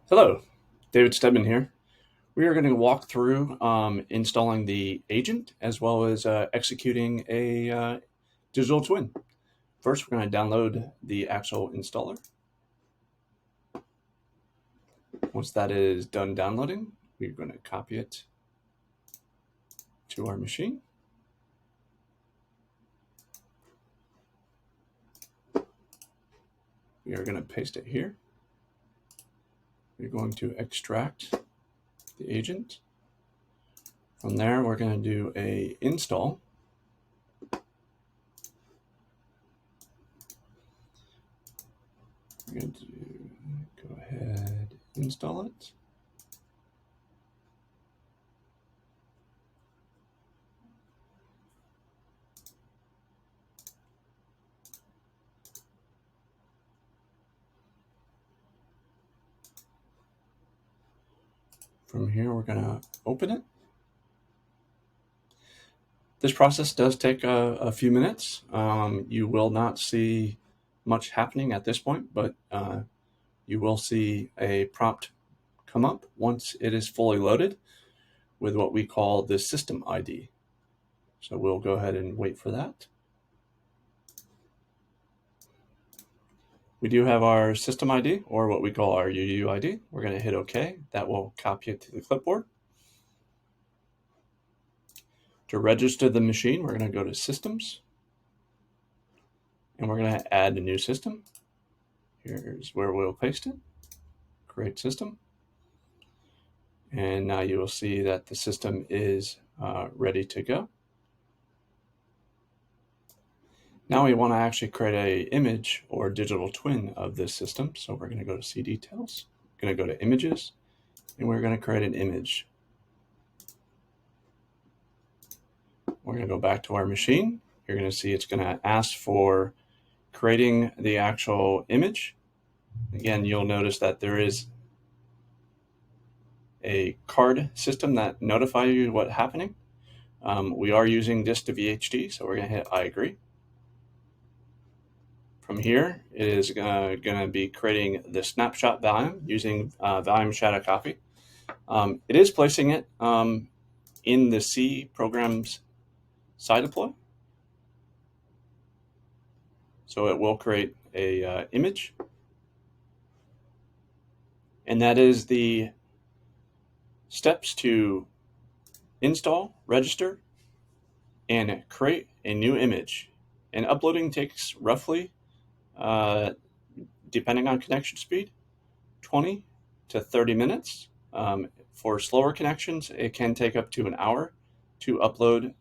Hello, David Stedman here. We are going to walk through installing the agent as well as executing a digital twin. First, we're going to download the actual installer. Once that is done downloading, we're going to copy it to our machine. We are going to paste it here. We're going to extract the agent. From there, we're going to do a install. We're going to go ahead, install it. From here, we're going to open it. This process does take a few minutes. You will not see much happening at this point, but you will see a prompt come up once it is fully loaded with what we call the system ID. So we'll go ahead and wait for that. We do have our system ID, or what we call our UUID. We're going to hit OK. That will copy it to the clipboard. To register the machine, we're going to go to Systems, and we're going to add a new system. Here's where we'll paste it. Create system. And now you will see that the system is ready to go. Now we want to actually create an image or digital twin of this system. So we're going to go to See Details, going to go to Images, and we're going to create an image. We're going to go back to our machine. You're going to see it's going to ask for creating the actual image. Again, you'll notice that there is a card system that notifies you what's happening. We are using disk to VHD, so we're going to hit I agree. From here, it is going to be creating the snapshot volume using volume shadow copy. It is placing it in the C program's CyDeploy. So it will create a image. And that is the steps to install, register, and create a new image. And uploading takes roughly, depending on connection speed, 20 to 30 minutes. For slower connections, it can take up to an hour to upload,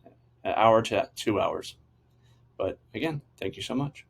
an hour to 2 hours. But again, thank you so much.